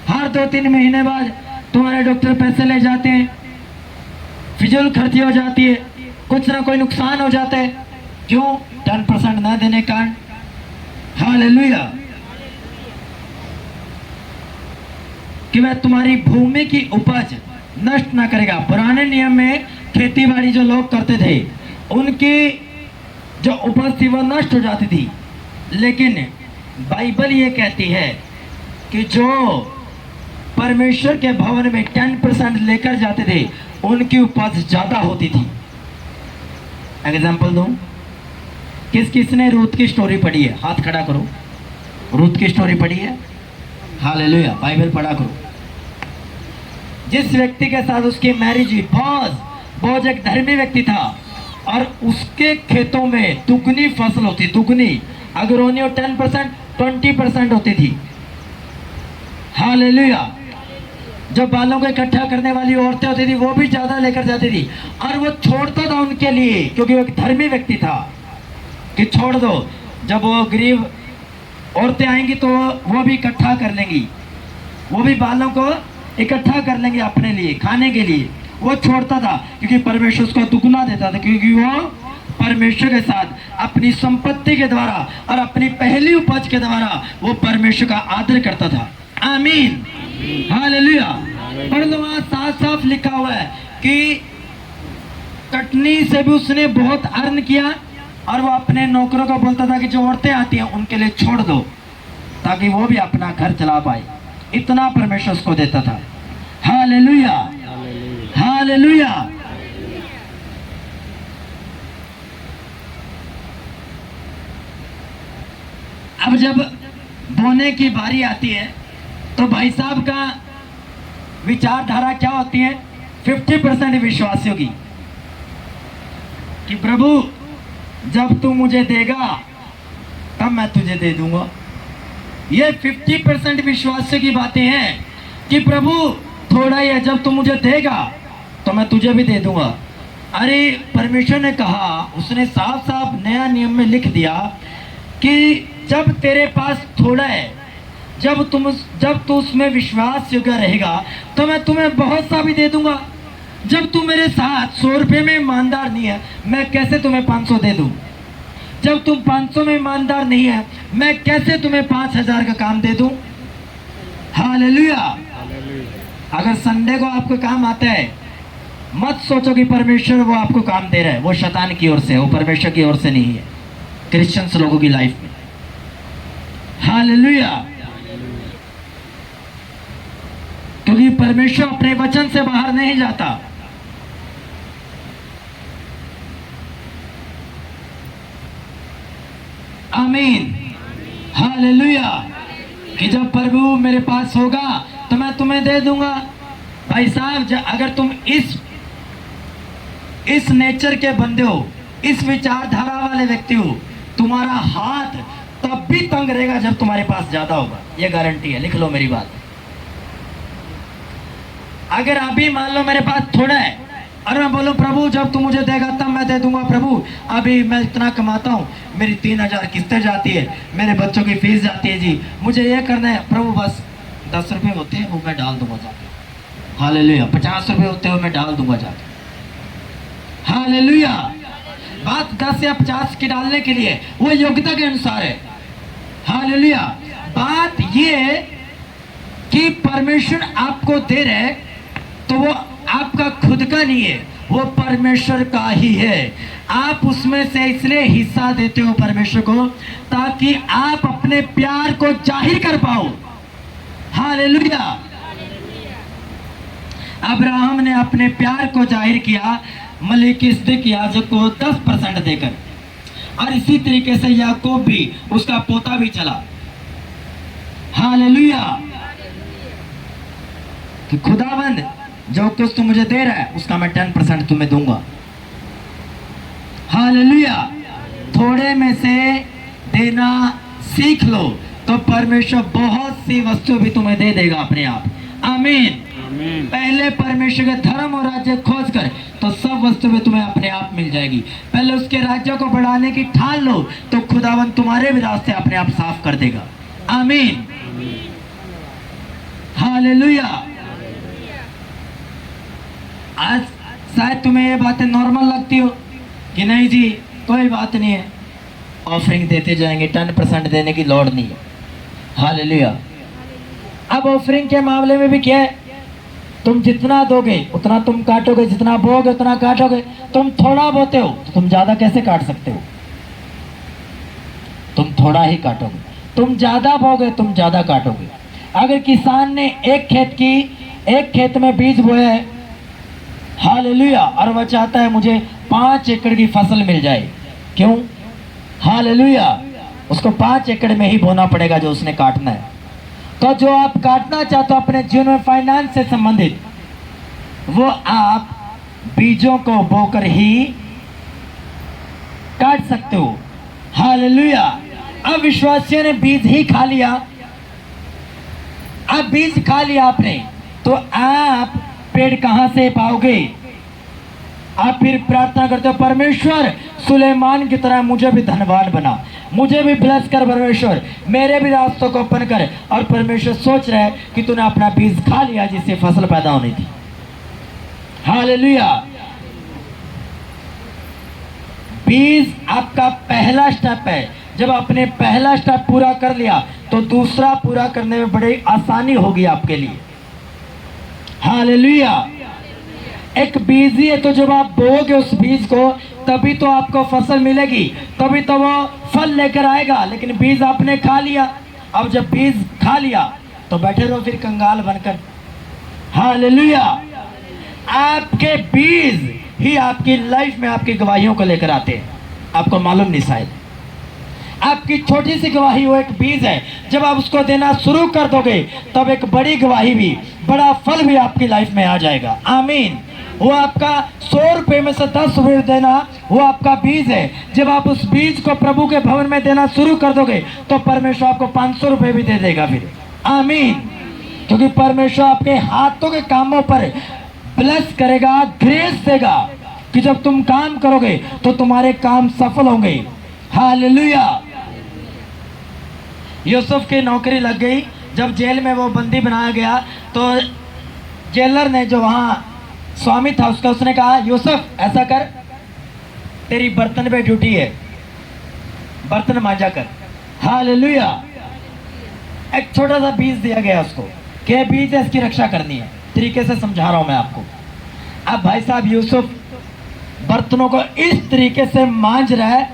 हर 2-3 महीने बाद तुम्हारे डॉक्टर पैसे ले जाते हैं, फिजूल खर्ची हो जाती है, कुछ ना कोई नुकसान हो जाता है। क्यों? 10% ना देने का। हालेलुया। कि वह तुम्हारी भूमि की उपज नष्ट ना करेगा। पुराने नियम में खेती बाड़ी जो लोग करते थे उनकी जो उपज थी वो नष्ट हो जाती थी, लेकिन बाइबल ये कहती है कि जो परमेश्वर के भवन में 10% लेकर जाते थे उनकी उपज ज्यादा होती थी। एग्जाम्पल दूं, किसने रूथ की स्टोरी पढ़ी है? हाथ खड़ा करो। रूथ की स्टोरी पढ़ी है? हालेलुया। बाइबल पढ़ा करो। जिस व्यक्ति के साथ उसकी मैरिज हुई, बोज एक धर्मी व्यक्ति था और उसके खेतों में दुगनी फसल होती, दुगनी। अगर उन्हें 10% 20% होती थी। हालेलुया। जो बालों को इकट्ठा करने वाली औरतें होती थी वो भी ज्यादा लेकर जाती थी, और वो छोड़ता था उनके लिए क्योंकि वो एक धर्मी व्यक्ति था कि छोड़ दो, जब वो गरीब औरतें आएंगी तो वो भी इकट्ठा कर लेंगी। वो भी बालों को इकट्ठा कर लेंगे अपने लिए खाने के लिए। वो छोड़ता था क्योंकि परमेश्वर उसको दुगना देता था, क्योंकि वो परमेश्वर के साथ अपनी संपत्ति के द्वारा और अपनी पहली उपज के द्वारा वो परमेश्वर का आदर करता था। आमीन, हालेलुया। पढ़ लो, वहां साफ साफ लिखा हुआ है कि कटनी से भी उसने बहुत अर्न किया और वो अपने नौकरों को बोलता था कि जो औरतें आती हैं उनके लिए छोड़ दो ताकि वो भी अपना घर चला पाए। इतना परमेश्वर उसको देता था। Hallelujah, hallelujah. अब जब बोने की बारी आती है तो भाई साहब का विचारधारा क्या होती है? 50% विश्वासियों की कि प्रभु जब तू मुझे देगा तब मैं तुझे दे दूंगा। ये 50% विश्वासियों की बातें हैं कि प्रभु थोड़ा ही है, जब तू मुझे देगा तो मैं तुझे भी दे दूंगा। अरे परमेश्वर ने कहा, उसने साफ साफ नया नियम में लिख दिया कि जब तेरे पास थोड़ा है, जब तू उसमें विश्वास योग्य रहेगा तो मैं तुम्हें बहुत सा भी दे दूंगा। जब तू मेरे साथ 100 रुपये में ईमानदार नहीं है, मैं कैसे तुम्हें 500 दे दूं? जब तुम 500 में ईमानदार नहीं है, मैं कैसे तुम्हें 5000 का काम दे दूं? हालेलुया। अगर संडे को आपको काम आता है, मत सोचो कि परमेश्वर वो आपको काम दे रहा है। वो शैतान की ओर से है, वो परमेश्वर की ओर से नहीं है। क्रिश्चियंस लोगों की लाइफ में। हालेलुया। क्योंकि परमेश्वर अपने वचन से बाहर नहीं जाता। आमीन, हालेलुया। कि जब प्रभु मेरे पास होगा तो मैं तुम्हें दे दूंगा। भाई साहब, अगर तुम इस नेचर के बंदे हो, इस विचारधारा वाले व्यक्ति हो, तुम्हारा हाथ तब भी तंग रहेगा जब तुम्हारे पास ज्यादा होगा। ये गारंटी है, लिख लो मेरी बात। अगर अभी मान लो मेरे पास थोड़ा है और मैं बोलूं प्रभु जब तू मुझे देगा तब मैं दे दूंगा। प्रभु अभी मैं इतना कमाता हूं, मेरी 3000 किस्तें जाती है, मेरे बच्चों की फीस जाती है जी, मुझे ये करना है प्रभु, बस 10 रुपये होते हैं वो मैं डाल दूंगा जाके। हालेलुया। 50 रुपये होते हुए मैं डाल दूंगा जाके। हालेलुया। बात 10 या 50 की डालने के लिए वो योग्यता के अनुसार है। हालेलुया। बात ये कि परमेश्वर आपको दे रहे तो वो आपका खुद का नहीं है, वो परमेश्वर का ही है। आप उसमें से इसलिए हिस्सा देते हो परमेश्वर को ताकि आप अपने प्यार को जाहिर कर पाओ। हालेलुया। अब्राहम ने अपने प्यार को जाहिर किया मलिकिसदिक याजक को 10% देकर, और इसी तरीके से याकूब भी, उसका पोता भी चला। हालेलुया। कि खुदावंद जो कुछ तू मुझे दे रहा है उसका मैं 10% तुम्हें दूंगा। हालेलुया। थोड़े में से देना सीख लो तो परमेश्वर बहुत सी वस्तु भी तुम्हें दे देगा अपने आप। आमीन। पहले परमेश्वर के धर्म और राज्य खोज कर तो सब वस्तु भी तुम्हें अपने आप मिल जाएगी। पहले उसके राज्य को बढ़ाने की ठान लो तो खुदावन तुम्हारे भी रास्ते अपने आप साफ कर देगा। आमीन, हालेलुया। आज शायद तुम्हें ये बातें नॉर्मल लगती हो कि नहीं जी कोई बात नहीं है, ऑफरिंग देते जाएंगे, 10% देने की लोड़ नहीं है। हालेलुया। अब ऑफरिंग के मामले में भी क्या है, तुम जितना दोगे उतना तुम काटोगे, जितना बोगे उतना काटोगे। तुम थोड़ा बोते हो तो तुम ज्यादा कैसे काट सकते हो? तुम थोड़ा ही काटोगे। तुम ज्यादा बोगे तुम ज्यादा काटोगे। अगर किसान ने एक खेत में बीज बोया है, हालेलुया, और वह चाहता है मुझे 5 एकड़ की फसल मिल जाए, क्यों? हालेलुया। उसको 5 एकड़ में ही बोना पड़ेगा जो उसने काटना है। तो जो आप काटना चाहते हो अपने जीवन में फाइनेंस से संबंधित, वो आप बीजों को बोकर ही काट सकते हो। हालेलुया। अब विश्वासियों ने बीज ही खा लिया। अब बीज खा लिया आपने तो आप पेड़ कहां से पाओगे? आप फिर प्रार्थना करते हो परमेश्वर सुलेमान की तरह मुझे भी धनवान बना। मुझे भी ब्लेस कर परमेश्वर, मेरे भी रास्तों को ओपन कर। और परमेश्वर सोच रहा है कि तूने अपना बीज खा लिया जिससे फसल पैदा होनी थी। हालेलुया। बीज आपका पहला स्टेप है। जब आपने पहला स्टेप पूरा कर लिया तो दूसरा पूरा करने में बड़ी आसानी होगी आपके लिए। हालेलुया। एक बीज ही है, तो जब आप बोओगे उस बीज को तभी तो आपको फसल मिलेगी, तभी तो वो फल लेकर आएगा। लेकिन बीज आपने खा लिया, अब जब बीज खा लिया तो बैठे रहो फिर कंगाल बनकर। हालेलुया। आपके बीज ही आपकी लाइफ में आपकी गवाहियों को लेकर आते हैं। आपको मालूम नहीं शायद। आपकी छोटी सी गवाही वो एक बीज है, जब आप उसको देना शुरू कर दोगे तब एक बड़ी गवाही भी, बड़ा फल भी आपकी लाइफ में आ जाएगा। आमीन। वो आपका 100 रुपये में से 10 रुपये देना वो आपका बीज है। जब आप उस बीज को प्रभु के भवन में देना शुरू कर दोगे तो परमेश्वर आपको 500 रुपये भी दे देगा फिर। आमीन। क्योंकि परमेश्वर आपके हाथों के कामों पर ब्लेस करेगा, ग्रेस देगा कि जब तुम काम करोगे तो तुम्हारे काम सफल होंगे। हालेलुया। यूसुफ की नौकरी लग गई। जब जेल में वो बंदी बनाया गया तो जेलर ने, जो वहाँ स्वामी था उसका, उसने कहा यूसुफ ऐसा कर, तेरी बर्तन पे ड्यूटी है, बर्तन मांजा कर। हालेलुया। एक छोटा सा बीज दिया गया उसको कि ये बीज है, इसकी रक्षा करनी है। तरीके से समझा रहा हूं मैं आपको। अब भाई साहब यूसुफ बर्तनों को इस तरीके से मांज रहा है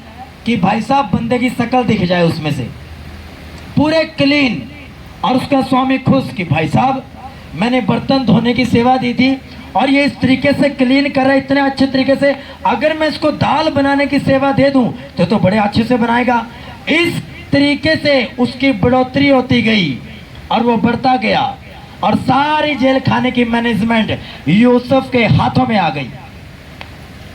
कि भाई साहब बंदे की शक्ल दिख जाए उसमें से, पूरे क्लीन। और उसका स्वामी खुश कि भाई साहब मैंने बर्तन धोने की सेवा दी थी और ये इस तरीके से क्लीन कर रहा है, इतने अच्छे तरीके से। अगर मैं इसको दाल बनाने की सेवा दे दूं तो बड़े अच्छे से बनाएगा। इस तरीके से उसकी बढ़ोतरी होती गई और वो बढ़ता गया और सारी जेल खाने की मैनेजमेंट यूसुफ के हाथों में आ गई।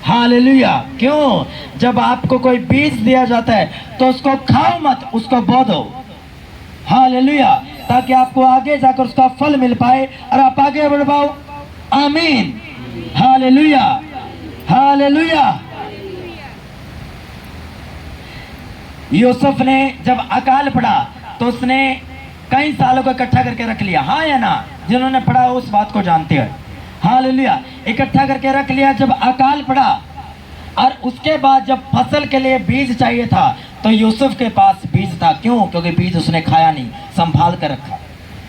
हालेलुया। क्यों? जब आपको कोई बीज दिया जाता है तो उसको खाओ मत, उसको बो दो। हालेलुया। ताकि आपको आगे जाकर उसका फल मिल पाए और आप आगे बढ़ पाओ। आमीन। हालेलुया। हालेलुया। यूसुफ ने जब अकाल पड़ा तो उसने कई सालों को इकट्ठा करके रख लिया। हाँ या ना? जिन्होंने पढ़ा उस बात को जानते हैं। हालेलुया। इकट्ठा करके रख लिया। जब अकाल पड़ा और उसके बाद जब फसल के लिए बीज चाहिए था तो यूसुफ के पास बीज था। क्यों? क्योंकि बीज उसने खाया नहीं, संभाल कर रखा।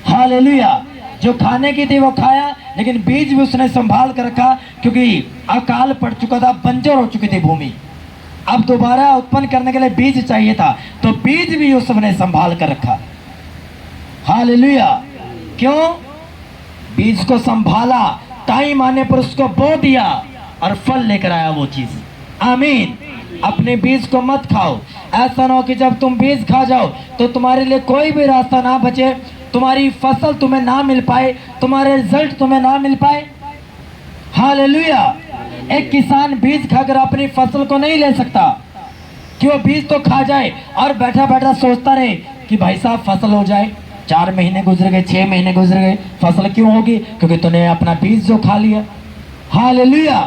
हालेलुया। जो खाने की थी वो खाया, लेकिन बीज भी उसने संभाल कर रखा क्योंकि अकाल पड़ चुका था, बंजर हो चुकी थी भूमि। अब दोबारा उत्पन्न करने के लिए बीज चाहिए था तो बीज भी यूसुफ ने संभाल कर रखा। हालेलुया। क्यों? बीज को संभाला, टाइम आने पर उसको बो दिया और फल लेकर आया वो चीज। आमीन। अपने बीज को मत खाओ। ऐसा ना हो कि जब तुम बीज खा जाओ तो तुम्हारे लिए कोई भी रास्ता ना बचे, तुम्हारी फसल तुम्हें ना मिल पाए, तुम्हारे रिजल्ट तुम्हें ना मिल पाए। हालेलुया। एक किसान बीज खाकर अपनी फसल को नहीं ले सकता कि वो बीज तो खा जाए और बैठा बैठा सोचता रहे कि भाई साहब फसल हो जाए। 4 महीने गुजर गए, 6 महीने गुजर गए, फसल क्यों होगी? क्योंकि तूने अपना बीज जो खा लिया। हालेलुया।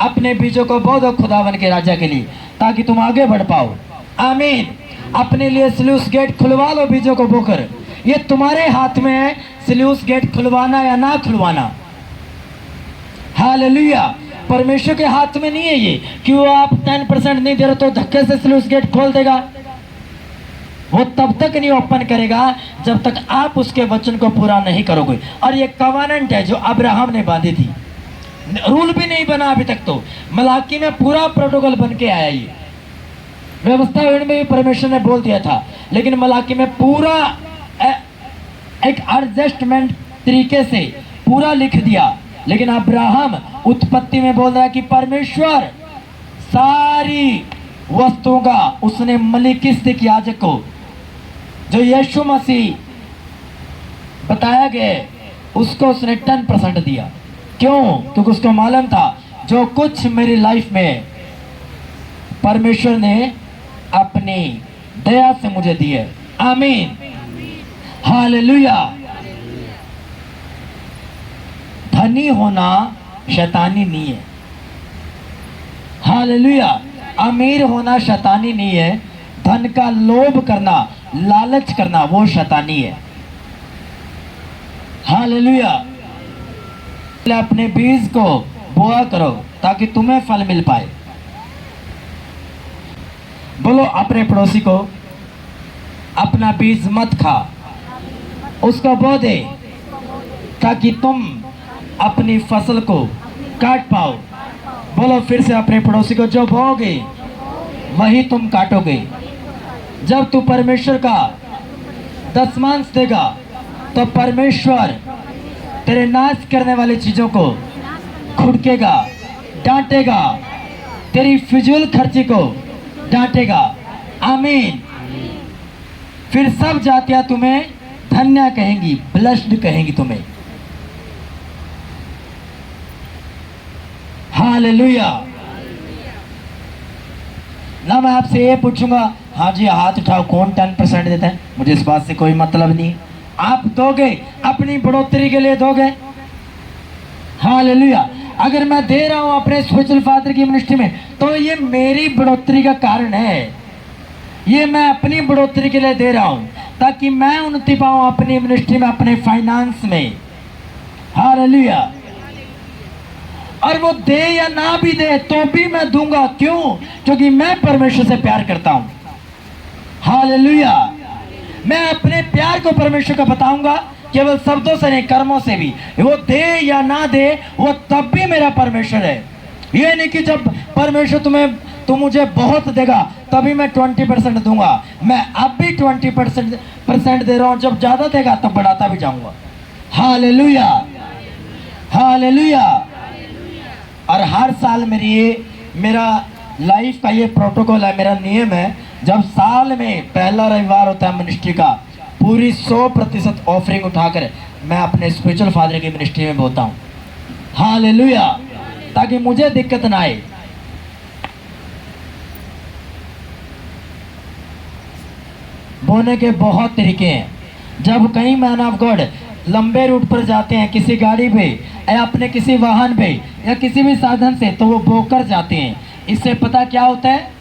अपने बीजों को बो दो खुदावन के राजा के लिए ताकि तुम आगे बढ़ पाओ। आमीन। अपने लिए स्लूस गेट खुलवा लो बीजों को बोकर। ये तुम्हारे हाथ में है स्लूस गेट खुलवाना या ना खुलवाना। हालेलुया। परमेश्वर के हाथ में नहीं है ये कि वो आप 10% नहीं दे रहे तो धक्के से स्लूस गेट खोल देगा। वो तब तक नहीं ओपन करेगा जब तक आप उसके वचन को पूरा नहीं करोगे। और ये कवानेंट है जो अब्राहम ने बांधी थी। रूल भी नहीं बना अभी तक, तो मलाकी में पूरा प्रोटोकॉल बन के आया। ये व्यवस्था में भी परमेश्वर ने बोल दिया था, लेकिन मलाकी में पूरा एक एडजस्टमेंट तरीके से पूरा लिख दिया। लेकिन अब्राहम उत्पत्ति में बोल रहा है कि परमेश्वर सारी वस्तुओं का उसने मलिकिस्तिक याजक को, जो यीशु मसीह बताया गया, उसको उसने 10% दिया। क्यों? क्योंकि उसको मालूम था जो कुछ मेरी लाइफ में परमेश्वर ने अपनी दया से मुझे दिए। आमीन। हालेलुया। धनी होना शैतानी नहीं है। हालेलुया। अमीर होना शैतानी नहीं है। धन का लोभ करना, लालच करना, वो शैतानी है। हालेलुया। अपने बीज को बोआ करो ताकि तुम्हें फल मिल पाए। बोलो अपने पड़ोसी को, अपना बीज मत खा, उसको बो दे ताकि तुम अपनी फसल को काट पाओ। बोलो फिर से अपने पड़ोसी को, जो बोओगे वही तुम काटोगे। जब तू परमेश्वर का दशमांश देगा तो परमेश्वर तेरे नाश करने वाली चीजों को खुड़केगा, डांटेगा, तेरी फिजूल खर्ची को डांटेगा। आमीन। फिर सब जातियां तुम्हें धन्य कहेंगी, ब्लेस्ड कहेंगी तुम्हें। हालेलुया। ना मैं आपसे ये पूछूंगा, हाँ जी हाथ उठाओ, कौन 10% देता है? मुझे इस बात से कोई मतलब नहीं। आप दोगे, अपनी बढ़ोतरी के लिए दोगे। हालेलुया। अगर मैं दे रहा हूं अपने स्पिरिचुअल फादर की मिनिस्ट्री में, तो ये मेरी बढ़ोतरी का कारण है। ये मैं अपनी बढ़ोतरी के लिए दे रहा हूं ताकि मैं उन्नति पाऊं अपनी मिनिस्ट्री में, अपने फाइनेंस में। हालेलुया। और वो दे या ना भी दे तो भी मैं दूंगा। क्यों? क्योंकि मैं परमेश्वर से प्यार करता हूं। हालेलुया। मैं अपने प्यार को परमेश्वर को बताऊंगा, केवल शब्दों से नहीं, कर्मों से भी। वो दे या ना दे, वो तब भी मेरा परमेश्वर है। ये नहीं कि जब परमेश्वर तुम मुझे बहुत देगा तभी मैं 20% दूंगा। मैं अब भी 20% दे रहा हूं, जब ज्यादा देगा तब बढ़ाता भी जाऊंगा। हालेलुया। हालेलुया। और हर साल मेरा लाइफ का ये प्रोटोकॉल है, मेरा नियम है, जब साल में पहला रविवार होता है मिनिस्ट्री का, पूरी 100% ऑफरिंग उठाकर मैं अपने स्पिरिचुअल फादर की मिनिस्ट्री में बोलता हूँ। हालेलुया। ताकि मुझे दिक्कत ना आए। बोने के बहुत तरीके हैं। जब कई मैन ऑफ गॉड लंबे रूट पर जाते हैं, किसी गाड़ी पे या अपने किसी वाहन पे या किसी भी साधन से, तो वो बोकर जाते हैं। इससे पता क्या होता है?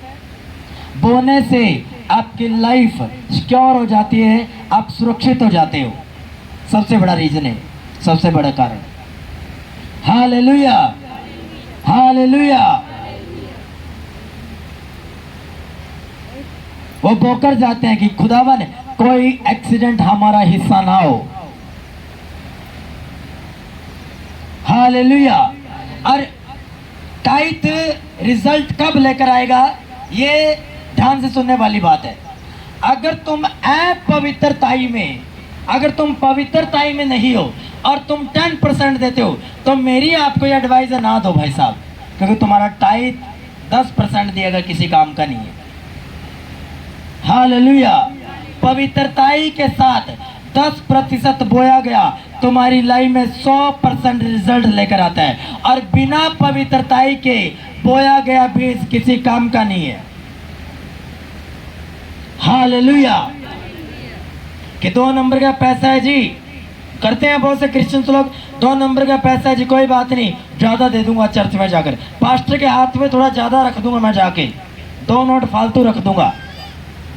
बोने से आपकी लाइफ सिक्योर हो जाती है, आप सुरक्षित हो जाते हो। सबसे बड़ा रीजन है, सबसे बड़ा कारण। हालेलुया। हालेलुया। वो बोकर जाते हैं कि खुदावन कोई एक्सीडेंट हमारा हिस्सा ना हो। हालेलुया। और टाइट रिजल्ट कब लेकर आएगा, ये ध्यान से सुनने वाली बात है। अगर तुम अपवित्रताई में, अगर तुम पवित्रताई में नहीं हो और तुम 10% देते हो, तो मेरी आपको ये एडवाइस है, ना दो भाई साहब, क्योंकि तुम्हारा टाइट 10% दिएगा किसी काम का नहीं है। हालेलुया। पवित्रताई के साथ 10% बोया गया, तुम्हारी लाइफ में 100% रिजल्ट लेकर आता है। और बिना पवित्रताई के बोया गया बीज किसी काम का नहीं है। हालेलुया। कि 2 नंबर का पैसा है जी, करते हैं बहुत से क्रिश्चियंस लोग, 2 नंबर का पैसा है जी, कोई बात नहीं, ज्यादा दे दूंगा चर्च में जाकर, पास्टर के हाथ में थोड़ा ज्यादा रख दूंगा मैं जाके, 2 नोट फालतू रख दूंगा,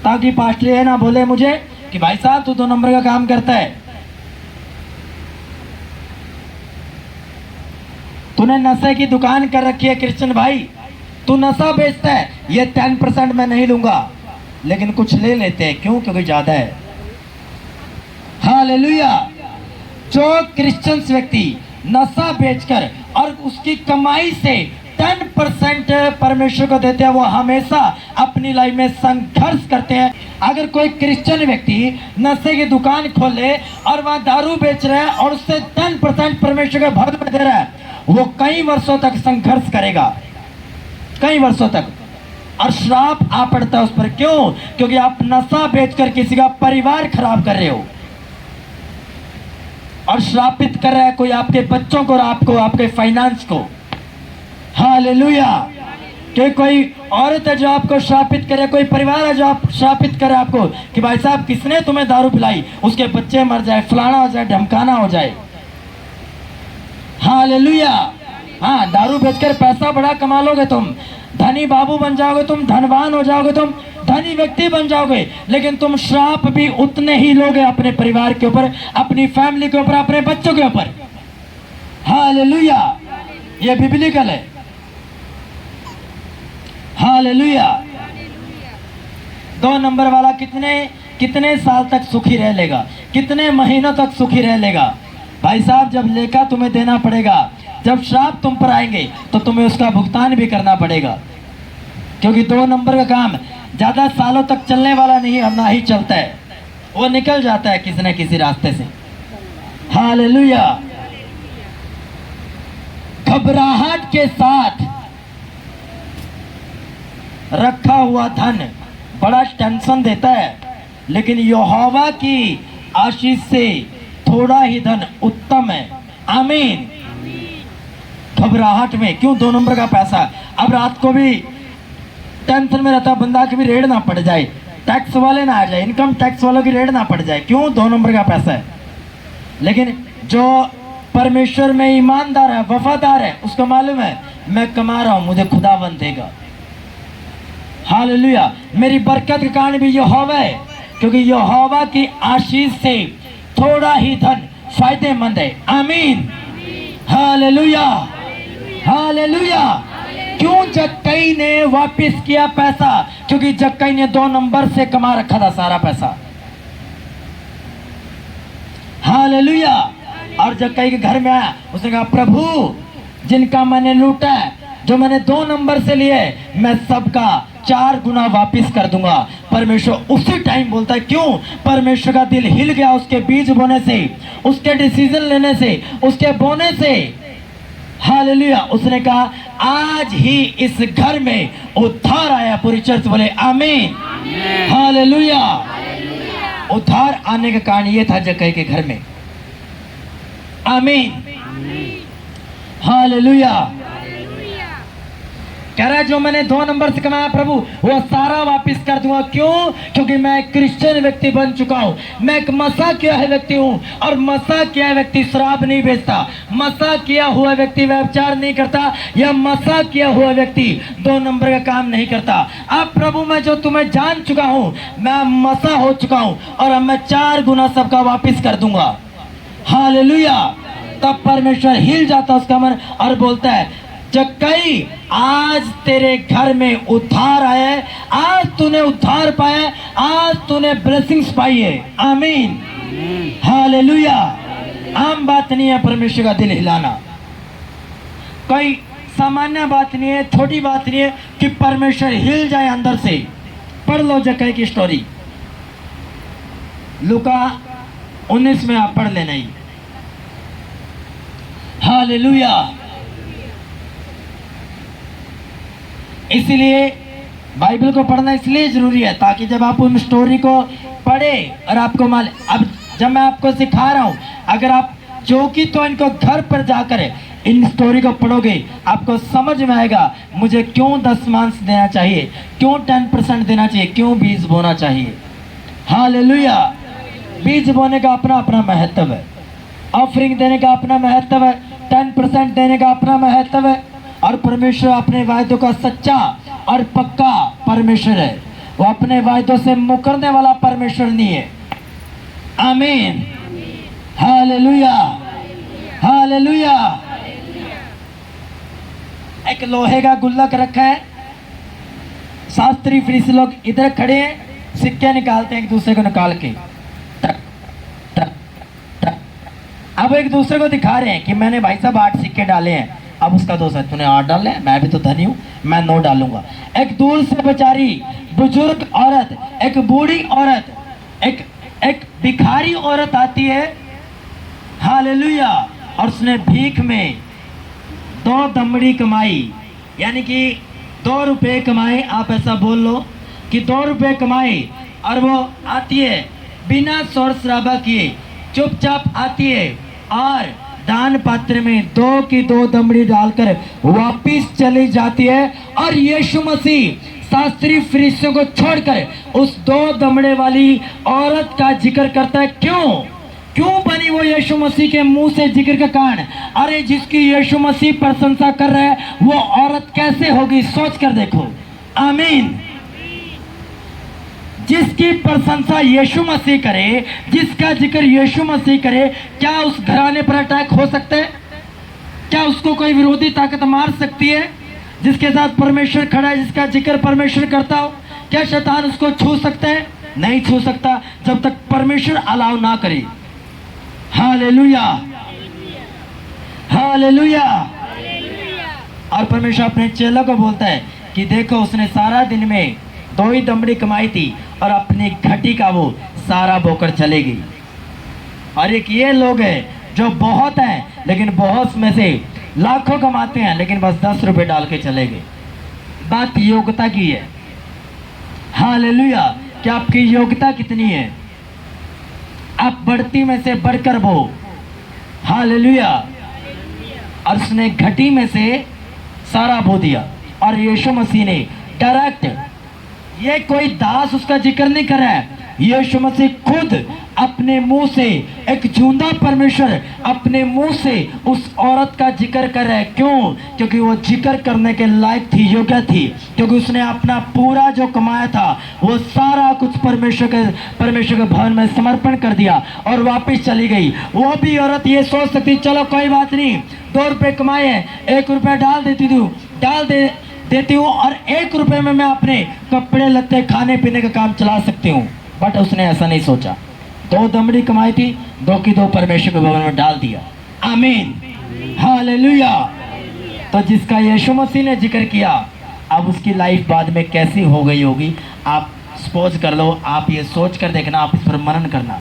ताकि पास्टर ये ना बोले मुझे कि भाई साहब तू 2 नंबर का काम करता है। तूने नशे की दुकान कर रखी है क्रिश्चियन भाई, तू नशा बेचता है, ये 10% मैं नहीं लूंगा, लेकिन कुछ ले लेते हैं। क्यों? क्योंकि ज्यादा है। हालेलुया। जो क्रिश्चियन व्यक्ति नशा बेचकर और उसकी कमाई से 10% परमेश्वर को देते हैं, वो हमेशा अपनी लाइफ में संघर्ष करते हैं। अगर कोई क्रिश्चियन व्यक्ति नशे की दुकान खोले और वहां दारू बेच रहा है और उससे 10% परमेश्वर के भक्त में दे रहा है, वो कई वर्षों तक संघर्ष करेगा, कई वर्षों तक, और श्राप आ पड़ता है उस पर। क्यों? क्योंकि आप नशा बेचकर किसी का परिवार खराब कर रहे हो और श्रापित कर रहा है कोई आपके बच्चों को और आपको, आपके फाइनेंस को। हालेलुया। कि कोई औरत है जो आपको श्रापित करे, कोई परिवार है जो आप श्रापित करे आपको कि भाई साहब किसने तुम्हें दारू पिलाई, उसके बच्चे मर जाए, फलाना हो जाए, ढमकाना हो जाए। हालेलुया। हाँ, दारू बेचकर पैसा बड़ा कमा लोगे तुम, धनी बाबू बन जाओगे तुम, धनवान हो जाओगे तुम, धनी व्यक्ति बन जाओगे, लेकिन तुम श्राप भी उतने ही लोगे अपने परिवार के ऊपर, अपनी फैमिली के ऊपर, अपने बच्चों के ऊपर। हालेलुया, ये बिब्लिकल है। हालेलुया। 2 नंबर वाला कितने साल तक सुखी रह लेगा, कितने महीनों तक सुखी रह लेगा? भाई साहब, जब लेखा तुम्हें देना पड़ेगा, जब श्राप तुम पर आएंगे तो तुम्हें उसका भुगतान भी करना पड़ेगा, क्योंकि 2 नंबर का काम ज्यादा सालों तक चलने वाला नहीं और ना ही चलता है, वो निकल जाता है किसी न किसी रास्ते से। हालेलुया। घबराहट के साथ रखा हुआ धन बड़ा टेंशन देता है, लेकिन यहोवा की आशीष से थोड़ा ही धन उत्तम है। आमीन। घबराहट में क्यों? 2 नंबर का पैसा। अब रात को भी टेंशन में रहता, बंदा की भी रेड ना पड़ जाए, टैक्स वाले ना आ जाए, इनकम टैक्स वालों की रेड ना पड़ जाए। क्यों? 2 नंबर का पैसा है। लेकिन जो परमेश्वर में ईमानदार है, वफादार है, उसको मालूम है मैं कमा रहा हूं, मुझे खुदावंद देगा। हालेलुया। मेरी बरकत का कारण भी यहोवा है, क्योंकि यहोवा की आशीष से थोड़ा ही धन फायदेमंद है। आमीन। हालेलुया। हालेलुया। क्यों जक्कई ने वापस किया पैसा? क्योंकि जक्कई ने 2 नंबर से कमा रखा था सारा पैसा। हालेलुया। और जक्कई के घर में आया, उसने कहा प्रभु, जिनका मैंने लूटा है, जो मैंने 2 नंबर से लिए, मैं सबका 4 गुना वापिस कर दूंगा। परमेश्वर उसी टाइम बोलता है। क्यों? परमेश्वर का दिल हिल गया उसके बीज बोने से, उसके डिसीजन लेने से, उसके बोने से। हालेलुया। उसने कहा आज ही इस घर में उद्धार आया। पूरी चर्च बोले आमीन। हालेलुया। उद्धार आने का कारण यह था जक्कई के घर में। आमीन। हालेलुया। कह रहा है जो मैंने 2 नंबर से कमाया प्रभु, वो सारा वापस कर दूंगा। क्यों? क्योंकि मैं एक क्रिश्चियन व्यक्ति बन चुका हूं, मैं एक मसा किया है व्यक्ति हूं, और मसा किया व्यक्ति शराब नहीं बेचता, मसा किया हुआ व्यक्ति व्यभिचार नहीं करता, या मसा किया हुआ व्यक्ति 2 नंबर का काम नहीं करता। अब प्रभु मैं जो तुम्हें जान चुका हूं, मैं मसा हो चुका हूं, और अब मैं 4 गुना सबका वापिस कर दूंगा। हालेलुया। तब परमेश्वर हिल जाता उसका मन और बोलता है जक्कई, आज तेरे घर में उद्धार आया है, आज तूने उद्धार पाया है, आज तूने ब्लेसिंग्स पाई है। आमीन। हालेलुया। आम बात नहीं है परमेश्वर का दिल हिलाना, कोई सामान्य बात नहीं है, छोटी बात नहीं है कि परमेश्वर हिल जाए अंदर से। पढ़ लो जक्कई की स्टोरी, लूका 19 में आप पढ़ लेना ही। हालेलुया। इसलिए बाइबल को पढ़ना इसलिए जरूरी है ताकि जब आप उन स्टोरी को पढ़े और आपको अब जब मैं आपको सिखा रहा हूं, अगर आप जो कि तो इनको घर पर जाकर इन स्टोरी को पढ़ोगे, आपको समझ में आएगा मुझे क्यों 10 देना चाहिए, क्यों 10% देना चाहिए, क्यों बीज बोना चाहिए। हालेलुया। बीज बोने का अपना अपना महत्व है, ऑफरिंग देने का अपना महत्व है, 10% देने का अपना महत्व है। और परमेश्वर अपने वायदों का सच्चा और पक्का परमेश्वर है, वो अपने वायदों से मुकरने वाला परमेश्वर नहीं है। आमीन। हालेलुया। हालेलुया। एक लोहे का गुल्लक रखा है, शास्त्री फरीसी लोग इधर खड़े हैं, सिक्के निकालते हैं एक दूसरे को निकाल के, अब एक दूसरे को दिखा रहे हैं कि मैंने भाई साहब 8 सिक्के डाले हैं। अब उसका दोस्त है, तूने 8 डाले, मैं भी तो धनी हूं, मैं 9 डालूंगा। एक दूर से बेचारी बुजुर्ग औरत, एक बूढ़ी औरत, एक भिखारी औरत आती है। हालेलुया। और उसने भीख में 2 दमड़ी कमाई, यानी कि 2 रुपए कमाए, आप ऐसा बोल लो कि 2 रुपए कमाए, और वो आती है बिना शोर शराबा किए, चुपचाप आती है और दान पात्र में 2 की 2 दमड़ी डालकर वापिस चली जाती है। और यीशु मसीह शास्त्री फरीसियों को छोड़कर उस 2 दमड़े वाली औरत का जिक्र करता है। क्यों बनी वो यीशु मसीह के मुंह से जिक्र का कारण? अरे जिसकी यीशु मसीह प्रशंसा कर रहे हैं वो औरत कैसे होगी, सोच कर देखो। आमीन। जिसकी प्रशंसा यीशु मसीह करे, जिसका जिक्र यीशु मसीह करे, क्या उस घराने पर अटैक हो सकता है? क्या उसको कोई विरोधी ताकत मार सकती है? जिसके साथ परमेश्वर खड़ा है, जिसका जिक्र परमेश्वर करता हो, क्या शैतान उसको छू सकते हैं? नहीं छू सकता, जब तक परमेश्वर अलाउ ना करे। Hallelujah, hallelujah. और परमेश्वर अपने चेलों को बोलता है कि देखो, उसने सारा दिन में 2 ही दमड़ी कमाई थी और अपनी घटी का वो सारा बोकर चलेगी। और एक ये लोग हैं जो बहुत हैं, लेकिन बहुत में से लाखों कमाते हैं, लेकिन बस 10 रुपए डाल के चले गए। बात योग्यता की है। हालेलुया। कि आपकी योग्यता कितनी है? आप बढ़ती में से बढ़कर बो। हालेलुया। और उसने घटी में से सारा बो दिया। और यीशु मसीह ने डायरेक्ट, ये कोई दास उसका जिक्र नहीं कर रहा है, यीशु मसीह खुद अपने मुंह से, एक जिंदा परमेश्वर अपने मुंह से उस औरत का जिक्र कर रहा है। क्यों? क्योंकि वो जिक्र करने के लायक थी, योग्य थी, क्योंकि उसने अपना पूरा जो कमाया था वो सारा कुछ परमेश्वर के भवन में समर्पण कर दिया और वापस चली गई। वो भी औरत ये सोच सकती, चलो कोई बात नहीं, 2 रुपए कमाए हैं, 1 रुपया डाल देती हूँ और 1 रुपए में मैं अपने कपड़े लत्ते खाने पीने का काम चला सकती हूँ। बट उसने ऐसा नहीं सोचा। 2 दमड़ी कमाई थी, 2 की 2 परमेश्वर के भवन में डाल दिया। आमीन, हालेलुया। तो जिसका यीशु मसीह ने जिक्र किया, अब उसकी लाइफ बाद में कैसी हो गई होगी, आप सपोज कर लो, आप ये सोच कर देखना, आप इस पर मनन करना।